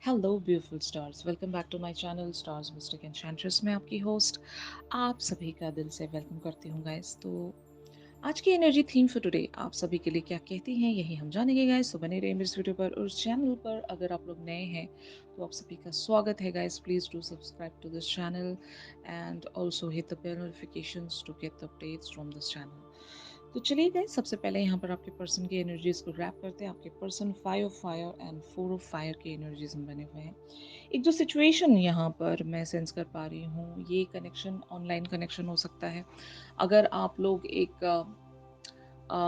Hello beautiful stars, welcome back to my channel stars mystic enchantress. मैं आपकी host आप सभी का दिल से वेलकम करती हूँ गाइस। तो आज की एनर्जी थीम फॉर टुडे आप सभी के लिए क्या कहती हैं, यही हम जानेंगे गाइस। तो बने रहिए मेरे इस वीडियो पर और इस चैनल पर। अगर आप लोग नए हैं तो आप सभी का स्वागत है guys. Please do subscribe to this channel and also hit the bell notifications to get the updates from this channel. तो चलिए गाइस, सबसे पहले यहाँ पर आपके पर्सन की एनर्जीज को रैप करते हैं। आपके person 5 of fire and 4 of fire की एनर्जीज में बने हुए हैं। एक जो सिचुएशन यहाँ पर मैं सेंस कर पा रही हूँ, ये कनेक्शन ऑनलाइन कनेक्शन हो सकता है। अगर आप लोग एक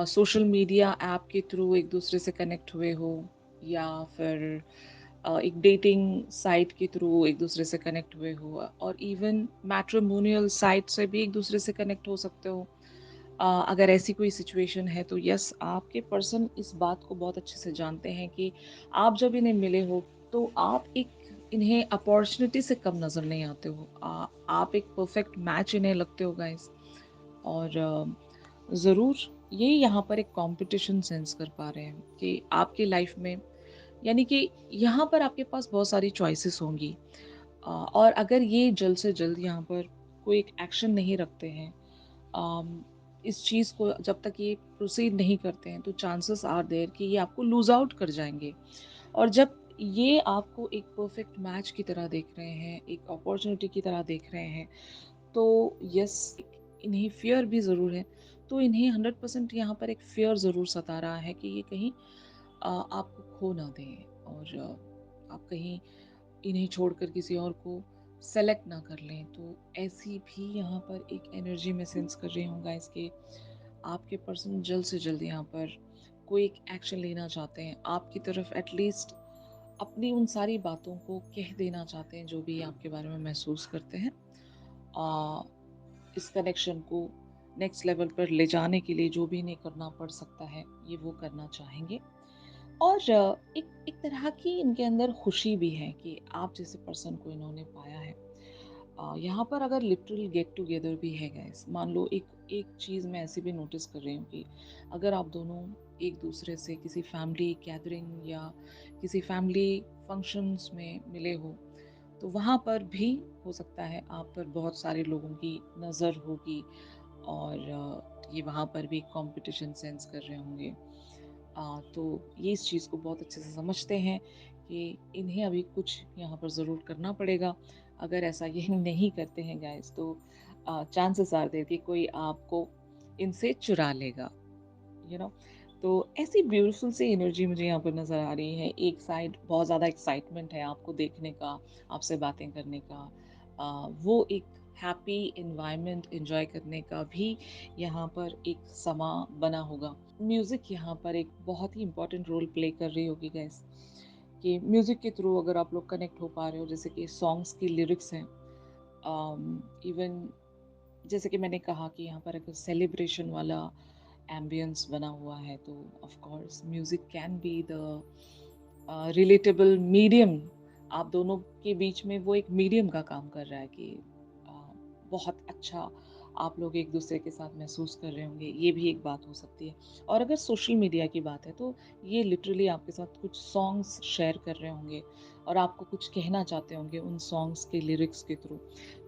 सोशल मीडिया ऐप के थ्रू एक दूसरे से कनेक्ट हुए हो, या फिर एक डेटिंग साइट के थ्रू एक दूसरे से कनेक्ट हुए हो, और इवन मैट्रिमोनियल साइट से भी एक दूसरे से कनेक्ट हो सकते हो। अगर ऐसी कोई सिचुएशन है तो यस, आपके पर्सन इस बात को बहुत अच्छे से जानते हैं कि आप जब इन्हें मिले हो तो आप एक इन्हें अपॉर्चुनिटी से कम नज़र नहीं आते हो। आप एक परफेक्ट मैच इन्हें लगते हो गाइस। और ज़रूर ये यहाँ पर एक कंपटीशन सेंस कर पा रहे हैं कि आपकी लाइफ में, यानी कि यहाँ पर आपके पास बहुत सारी चॉइसेस होंगी। और अगर ये जल्द से जल्द यहाँ पर कोई एक एक्शन नहीं रखते हैं, इस चीज़ को जब तक ये प्रोसीड नहीं करते हैं, तो चांसेस आर देयर कि ये आपको लूज आउट कर जाएंगे। और जब ये आपको एक परफेक्ट मैच की तरह देख रहे हैं, एक अपॉर्चुनिटी की तरह देख रहे हैं, तो यस, इन्हें फियर भी ज़रूर है। तो इन्हें 100% यहाँ पर एक फियर ज़रूर सता रहा है कि ये कहीं आपको खो ना दें, और आप कहीं इन्हें छोड़कर किसी और को सेलेक्ट ना कर लें। तो ऐसी भी यहाँ पर एक एनर्जी में सेंस कर रही हूँ गाइस कि आपके पर्सन जल्द से जल्द यहाँ पर कोई एक एक्शन लेना चाहते हैं आपकी तरफ। एटलीस्ट अपनी उन सारी बातों को कह देना चाहते हैं जो भी आपके बारे में महसूस करते हैं। आ, इस कनेक्शन को नेक्स्ट लेवल पर ले जाने के लिए जो भी इन्हें करना पड़ सकता है, ये वो करना चाहेंगे। और एक तरह की इनके अंदर खुशी भी है कि आप जैसे पर्सन को इन्होंने पाया है। यहाँ पर अगर लिटरल गेट टुगेदर भी है गाइस, मान लो एक एक चीज़ मैं ऐसी भी नोटिस कर रही हूँ कि अगर आप दोनों एक दूसरे से किसी फैमिली गैदरिंग या किसी फैमिली फंक्शंस में मिले हो, तो वहाँ पर भी हो सकता है आप पर बहुत सारे लोगों की नज़र होगी। और ये वहाँ पर भी कंपटीशन सेंस कर रहे होंगे। तो ये इस चीज़ को बहुत अच्छे से समझते हैं कि इन्हें अभी कुछ यहाँ पर ज़रूर करना पड़ेगा। अगर ऐसा ये नहीं करते हैं गाइस, तो चांसेस आर देयर कि कोई आपको इनसे चुरा लेगा, यू नो। तो ऐसी ब्यूटीफुल सी एनर्जी मुझे यहाँ पर नज़र आ रही है। एक साइड बहुत ज़्यादा एक्साइटमेंट है आपको देखने का, आपसे बातें करने का, वो एक हैप्पी एनवायरनमेंट एंजॉय करने का भी यहाँ पर एक समा बना होगा। म्यूज़िक यहाँ पर एक बहुत ही इम्पोर्टेंट रोल प्ले कर रही होगी गैस, कि म्यूज़िक के थ्रू अगर आप लोग कनेक्ट हो पा रहे हो, जैसे कि सॉन्ग्स की लिरिक्स हैं। इवन जैसे कि मैंने कहा कि यहाँ पर अगर सेलिब्रेशन वाला एम्बियंस बना हुआ है, तो of course music can be the relatable medium. आप दोनों के बीच में वो एक मीडियम का काम कर रहा है कि अ, बहुत अच्छा आप लोग एक दूसरे के साथ महसूस कर रहे होंगे, ये भी एक बात हो सकती है। और अगर सोशल मीडिया की बात है, तो ये लिटरली आपके साथ कुछ सॉन्ग्स शेयर कर रहे होंगे और आपको कुछ कहना चाहते होंगे उन सॉन्ग्स के लिरिक्स के थ्रू।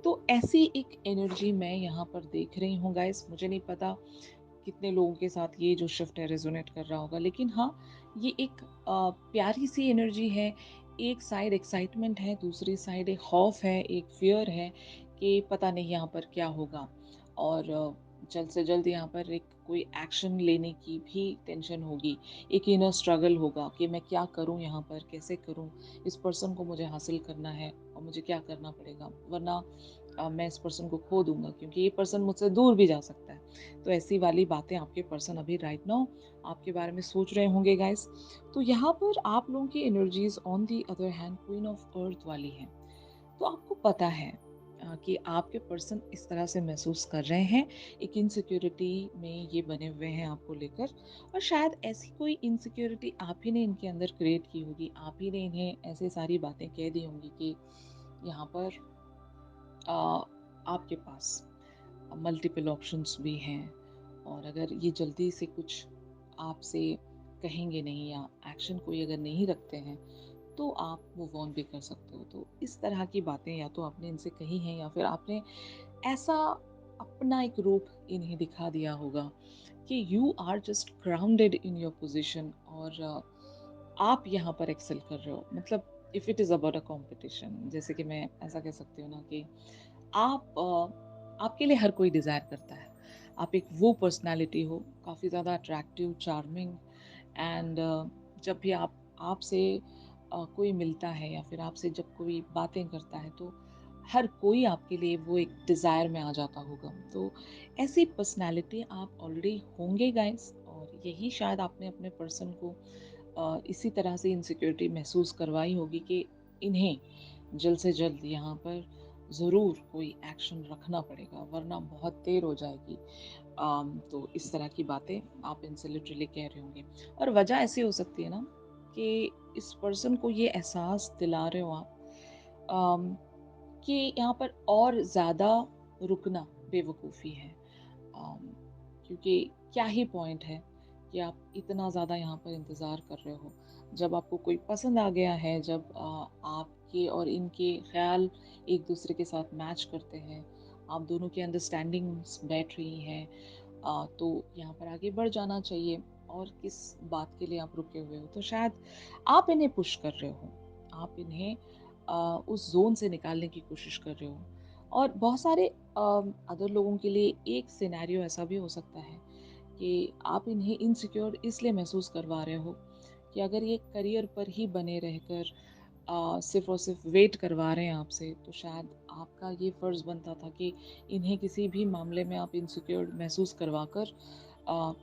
तो ऐसी एक एनर्जी मैं यहाँ पर देख रही हूँ गाइस। मुझे नहीं पता कितने लोगों के साथ ये जो शिफ्ट है रेजोनेट कर रहा होगा, लेकिन हाँ, ये एक प्यारी सी एनर्जी है। एक साइड एक्साइटमेंट है, दूसरी साइड एक खौफ है, एक फियर है कि पता नहीं यहाँ पर क्या होगा। और जल्द से जल्द यहाँ पर एक कोई एक्शन लेने की भी टेंशन होगी। एक इनर स्ट्रगल होगा कि मैं क्या करूँ, यहाँ पर कैसे करूँ, इस पर्सन को मुझे हासिल करना है और मुझे क्या करना पड़ेगा, वरना मैं इस पर्सन को खो दूंगा, क्योंकि ये पर्सन मुझसे दूर भी जा सकता है। तो ऐसी वाली बातें आपके पर्सन अभी राइट नाउ आपके बारे में सोच रहे होंगे गाइस। तो यहाँ पर आप लोगों की energies on the other hand queen of earth वाली हैं। तो आपको पता है कि आपके पर्सन इस तरह से महसूस कर रहे हैं, एक इनसिक्योरिटी में ये बने हुए हैं आपको लेकर। और शायद ऐसी कोई इनसिक्योरिटी आप ही ने इनके अंदर क्रिएट की होगी, आप ही ने इन्हें ऐसे सारी बातें कह दी होंगी कि यहाँ पर आ, आपके पास मल्टीपल ऑप्शंस भी हैं, और अगर ये जल्दी से कुछ आपसे कहेंगे नहीं या एक्शन कोई अगर नहीं रखते हैं, तो आप मूव ऑन भी कर सकते हो। तो इस तरह की बातें या तो आपने इनसे कही हैं या फिर आपने ऐसा अपना एक रूप इन्हें दिखा दिया होगा कि you are just grounded in your position, और आप यहाँ पर एक्सेल कर रहे हो। मतलब if it is about a competition, जैसे कि मैं ऐसा कह सकती हूँ ना कि आपके लिए हर कोई डिज़ायर करता है। आप एक वो पर्सनैलिटी हो, काफ़ी ज़्यादा अट्रैक्टिव, चार्मिंग, एंड जब भी आपसे कोई मिलता है या फिर आपसे जब कोई बातें करता है, तो हर कोई आपके लिए वो एक डिज़ायर में आ जाता होगा। तो ऐसी पर्सनैलिटी आप ऑलरेडी होंगे गाइस, और यही शायद आपने अपने पर्सन को इसी तरह से इनसिक्योरिटी महसूस करवाई होगी कि इन्हें जल्द से जल्द यहाँ पर ज़रूर कोई एक्शन रखना पड़ेगा, वरना बहुत देर हो जाएगी। तो इस तरह की बातें आप इनसे लिटरली कह रहे होंगे, और वजह ऐसी हो सकती है ना कि इस पर्सन को ये एहसास दिला रहे हो आप कि यहाँ पर और ज़्यादा रुकना बेवकूफ़ी है। अम, क्योंकि क्या ही पॉइंट है कि आप इतना ज़्यादा यहाँ पर इंतज़ार कर रहे हो। जब आपको कोई पसंद आ गया है, जब आपके और इनके ख़्याल एक दूसरे के साथ मैच करते हैं, आप दोनों की अंडरस्टैंडिंग्स बैठ रही हैं, तो यहाँ पर आगे बढ़ जाना चाहिए। और किस बात के लिए आप रुके हुए हो? तो शायद आप इन्हें पुश कर रहे हो, आप इन्हें उस ज़ोन से निकालने की कोशिश कर रहे हो। और बहुत सारे अदर लोगों के लिए एक सिनेरियो ऐसा भी हो सकता है कि आप इन्हें इनसिक्योर इसलिए महसूस करवा रहे हो कि अगर ये करियर पर ही बने रहकर सिर्फ़ और सिर्फ़ वेट करवा रहे हैं आपसे, तो शायद आपका ये फ़र्ज़ बनता था कि इन्हें किसी भी मामले में आप इनसिक्योर महसूस करवाकर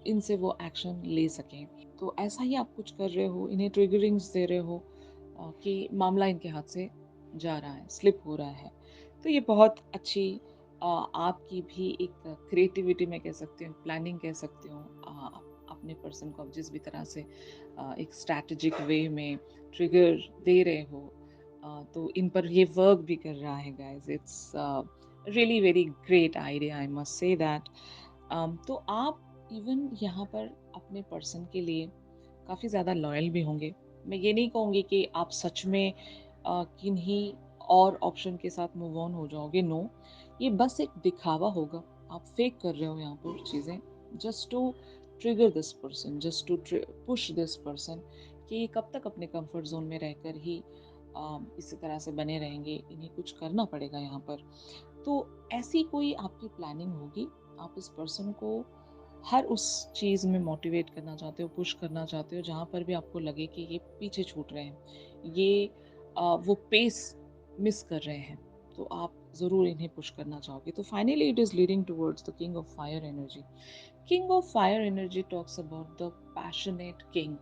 इनसे वो एक्शन ले सकें। तो ऐसा ही आप कुछ कर रहे हो, इन्हें ट्रिगरिंग्स दे रहे हो कि मामला इनके हाथ से जा रहा है, स्लिप हो रहा है। तो ये बहुत अच्छी आपकी भी एक क्रिएटिविटी मैं कह सकती हूँ, प्लानिंग कह सकती हूँ। अपने पर्सन को आप जिस भी तरह से एक स्ट्रैटेजिक वे में ट्रिगर दे रहे हो, तो इन पर ये वर्क भी कर रहा है guys. It's really very great idea, I must say that. तो आप इवन यहाँ पर अपने पर्सन के लिए काफ़ी ज़्यादा लॉयल भी होंगे। मैं ये नहीं कहूँगी कि आप सच में किन्हीं और ऑप्शन के साथ मूव ऑन हो जाओगे, नो। ये बस एक दिखावा होगा। आप फेक कर रहे हो यहाँ पर चीज़ें, just to trigger this person, just to push this person कि ये कब तक अपने कंफर्ट जोन में रहकर ही इसी तरह से बने रहेंगे, इन्हें कुछ करना पड़ेगा यहाँ पर। तो ऐसी कोई आपकी प्लानिंग होगी, आप इस पर्सन को हर उस चीज़ में मोटिवेट करना चाहते हो, पुश करना चाहते हो, जहाँ पर भी आपको लगे कि ये पीछे छूट रहे हैं, ये वो पेस मिस कर रहे हैं, तो आप ज़रूर इन्हें पुश करना चाहोगे। तो finally it is leading towards the king of fire energy. King of fire energy talks about the passionate king,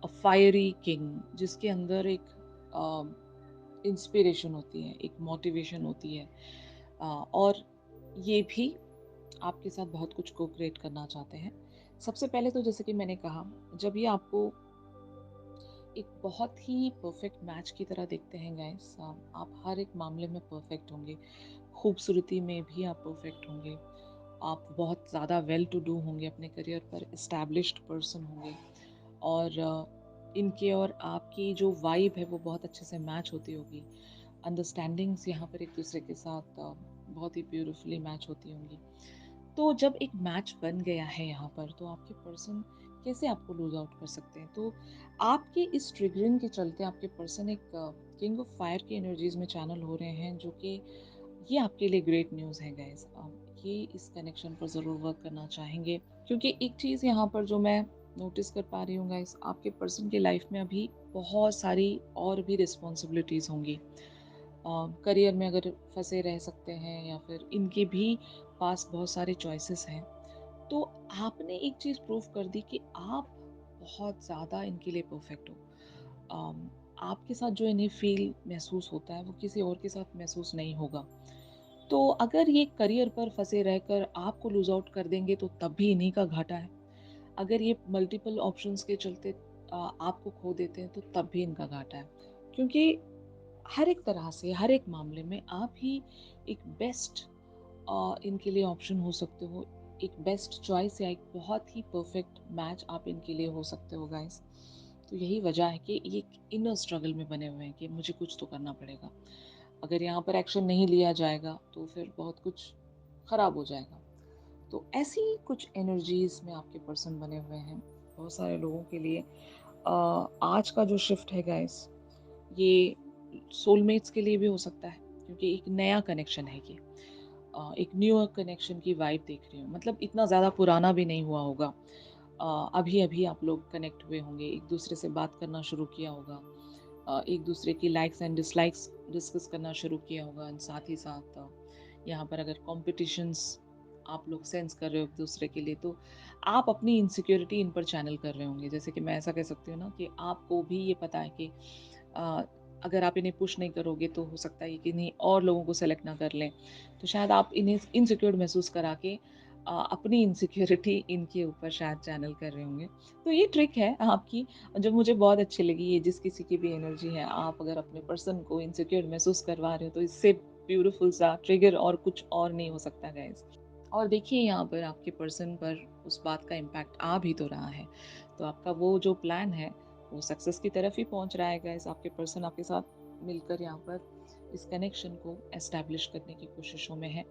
a fiery king, जिसके अंदर एक इंस्पिरेशन होती है, एक मोटिवेशन होती है, और ये भी आपके साथ बहुत कुछ को-क्रिएट करना चाहते हैं। सबसे पहले तो जैसे कि मैंने कहा, जब ये आपको एक बहुत ही परफेक्ट मैच की तरह देखते हैं गाइस, आप हर एक मामले में परफेक्ट होंगे। खूबसूरती में भी आप परफेक्ट होंगे। आप बहुत ज़्यादा वेल टू डू होंगे, अपने करियर पर एस्टैब्लिश्ड पर्सन होंगे, और इनके और आपकी जो वाइब है वो बहुत अच्छे से मैच होती होगी। अंडरस्टैंडिंग्स यहाँ पर एक दूसरे के साथ बहुत ही ब्यूटीफुली मैच होती होंगी। तो जब एक मैच बन गया है यहाँ पर, तो आपके पर्सन कैसे आपको लूज आउट कर सकते हैं? तो आपके इस ट्रिगरिंग के चलते आपके पर्सन एक किंग ऑफ फायर की एनर्जीज में चैनल हो रहे हैं, जो कि ये आपके लिए ग्रेट न्यूज़ है गाइस। ये इस कनेक्शन पर ज़रूर वर्क करना चाहेंगे, क्योंकि एक चीज़ यहाँ पर जो मैं नोटिस कर पा रही हूँ गाइस, आपके पर्सन की लाइफ में अभी बहुत सारी और भी रिस्पॉन्सिबिलिटीज़ होंगी। करियर में अगर फंसे रह सकते हैं, या फिर इनके भी पास बहुत सारे चॉइसेस हैं। तो आपने एक चीज़ प्रूव कर दी कि आप बहुत ज़्यादा इनके लिए परफेक्ट हो। आपके साथ जो इन्हें फील महसूस होता है, वो किसी और के साथ महसूस नहीं होगा। तो अगर ये करियर पर फंसे रहकर आपको लूज आउट कर देंगे, तो तब भी इन्हीं का घाटा है। अगर ये मल्टीपल ऑप्शंस के चलते आपको खो देते हैं, तो तब भी इनका घाटा है। क्योंकि हर एक तरह से, हर एक मामले में आप ही एक बेस्ट इनके लिए ऑप्शन हो सकते हो। एक बेस्ट चॉइस या एक बहुत ही परफेक्ट मैच आप इनके लिए हो सकते हो गाइस। तो यही वजह है कि ये एक इनर स्ट्रगल में बने हुए हैं कि मुझे कुछ तो करना पड़ेगा। अगर यहाँ पर एक्शन नहीं लिया जाएगा तो फिर बहुत कुछ खराब हो जाएगा। तो ऐसी कुछ एनर्जीज में आपके पर्सन बने हुए हैं बहुत सारे लोगों के लिए। आज का जो शिफ्ट है गाइस, ये सोलमेट्स के लिए भी हो सकता है, क्योंकि एक नया कनेक्शन है ये। एक न्यू कनेक्शन की वाइब देख रही हूँ, मतलब इतना ज़्यादा पुराना भी नहीं हुआ होगा। अभी अभी आप लोग कनेक्ट हुए होंगे, एक दूसरे से बात करना शुरू किया होगा, एक दूसरे की लाइक्स एंड डिसलाइक्स डिस्कस करना शुरू किया होगा। एंड साथ ही साथ यहाँ पर अगर कॉम्पिटिशन्स आप लोग सेंस कर रहे हो एक दूसरे के लिए, तो आप अपनी इनसिक्योरिटी इन पर चैनल कर रहे होंगे। जैसे कि मैं ऐसा कह सकती हूँ ना कि आपको भी ये पता है कि अ, अगर आप इन्हें पुश नहीं करोगे तो हो सकता है कि इन्हीं और लोगों को सेलेक्ट ना कर लें। तो शायद आप इन्हें इनसिक्योर महसूस करा के अपनी इनसिक्योरिटी इनके ऊपर शायद चैनल कर रहे होंगे। तो ये ट्रिक है आपकी, जो मुझे बहुत अच्छी लगी। ये जिस किसी की भी एनर्जी है, आप अगर अपने पर्सन को इनसिक्योर महसूस करवा रहे हो, तो इससे ब्यूटीफुल सा ट्रिगर और कुछ और नहीं हो सकता गाइस। और देखिए यहाँ पर आपके पर्सन पर उस बात का इम्पैक्ट आ भी तो रहा है। तो आपका वो जो प्लान है वो सक्सेस की तरफ ही पहुंच रहा है गाइस। आपके पर्सन आपके साथ मिलकर यहाँ पर इस कनेक्शन को एस्टैब्लिश करने की कोशिशों में है।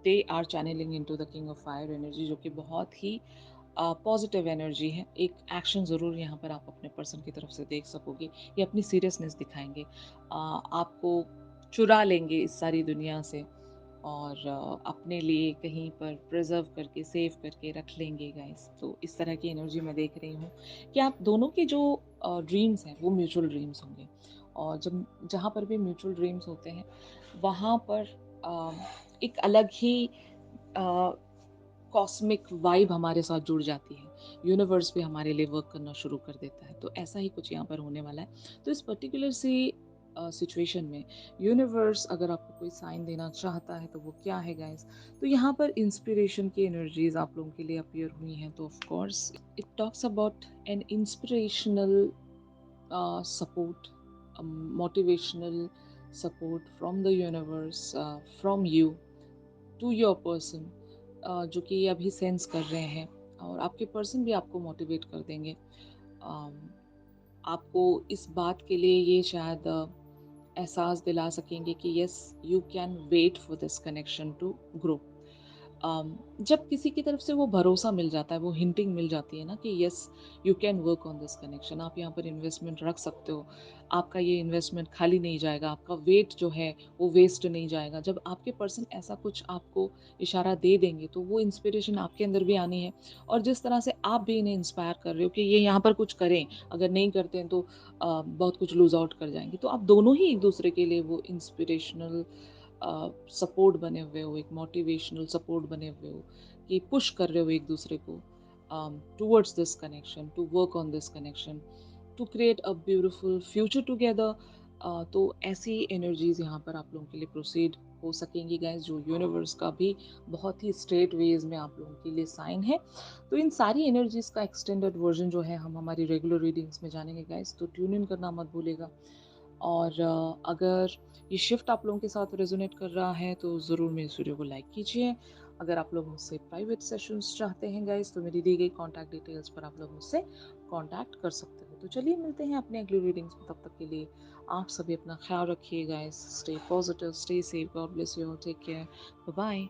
They are channeling into the king of fire energy, जो कि बहुत ही पॉजिटिव एनर्जी है। एक एक्शन ज़रूर यहाँ पर आप अपने पर्सन की तरफ से देख सकोगे। ये अपनी सीरियसनेस दिखाएंगे, आपको चुरा लेंगे इस सारी दुनिया से और अपने लिए कहीं पर प्रिजर्व करके सेव करके रख लेंगे गाइस। तो इस तरह की एनर्जी मैं देख रही हूँ कि आप दोनों के जो ड्रीम्स हैं वो म्यूचुअल ड्रीम्स होंगे। और जब जहाँ पर भी म्यूचुअल ड्रीम्स होते हैं वहाँ पर अ, एक अलग ही कॉस्मिक वाइब हमारे साथ जुड़ जाती है। यूनिवर्स भी हमारे लिए वर्क करना शुरू कर देता है। तो ऐसा ही कुछ यहाँ पर होने वाला है। तो इस पर्टिकुलर सी सिचुएशन में यूनिवर्स अगर आपको कोई साइन देना चाहता है तो वो क्या है गाइस? तो यहाँ पर इंस्पिरेशन की एनर्जीज आप लोगों के लिए अपीयर हुई हैं। तो of course it talks about an inspirational support, motivational support from the universe, from you to your person, जो कि ये अभी सेंस कर रहे हैं। और आपके पर्सन भी आपको मोटिवेट कर देंगे। अम, आपको इस बात के लिए ये शायद एहसास दिला सकेंगे कि yes, you can wait for this connection to grow. जब किसी की तरफ से वो भरोसा मिल जाता है, वो हिंटिंग मिल जाती है ना कि yes, you can work on this connection, आप यहाँ पर इन्वेस्टमेंट रख सकते हो, आपका ये इन्वेस्टमेंट खाली नहीं जाएगा, आपका वेट जो है वो वेस्ट नहीं जाएगा। जब आपके पर्सन ऐसा कुछ आपको इशारा दे देंगे तो वो इंस्पिरेशन आपके अंदर भी आनी है। और जिस तरह से आप भी इन्हें इंस्पायर कर रहे हो कि ये यहाँ पर कुछ करें, अगर नहीं करते हैं तो बहुत कुछ लूज आउट कर जाएंगे। तो आप दोनों ही एक दूसरे के लिए वो इंस्पिरेशनल सपोर्ट बने हुए हो, एक मोटिवेशनल सपोर्ट बने हुए हो कि पुश कर रहे हो एक दूसरे को towards this connection, to work on this connection, to create a beautiful future together. तो ऐसी एनर्जीज यहाँ पर आप लोगों के लिए प्रोसीड हो सकेंगी गाइस, जो यूनिवर्स का भी बहुत ही स्ट्रेट वेज में आप लोगों के लिए साइन है। तो इन सारी एनर्जीज का एक्सटेंडेड वर्जन जो है हम हमारी रेगुलर रीडिंग्स में जानेंगे गाइस, तो ट्यून इन करना मत भूलेगा। और अगर ये शिफ्ट आप लोगों के साथ रेजोनेट कर रहा है तो ज़रूर मेरे वीडियो को लाइक कीजिए। अगर आप लोग मुझसे प्राइवेट सेशंस चाहते हैं गाइस, तो मेरी दी गई कॉन्टैक्ट डिटेल्स पर आप लोग मुझसे कॉन्टैक्ट कर सकते हो। तो चलिए मिलते हैं अपने अगली रीडिंग्स में, तब तक के लिए आप सभी अपना ख्याल रखिए guys. Stay positive, stay safe, God bless you, take care, bye bye.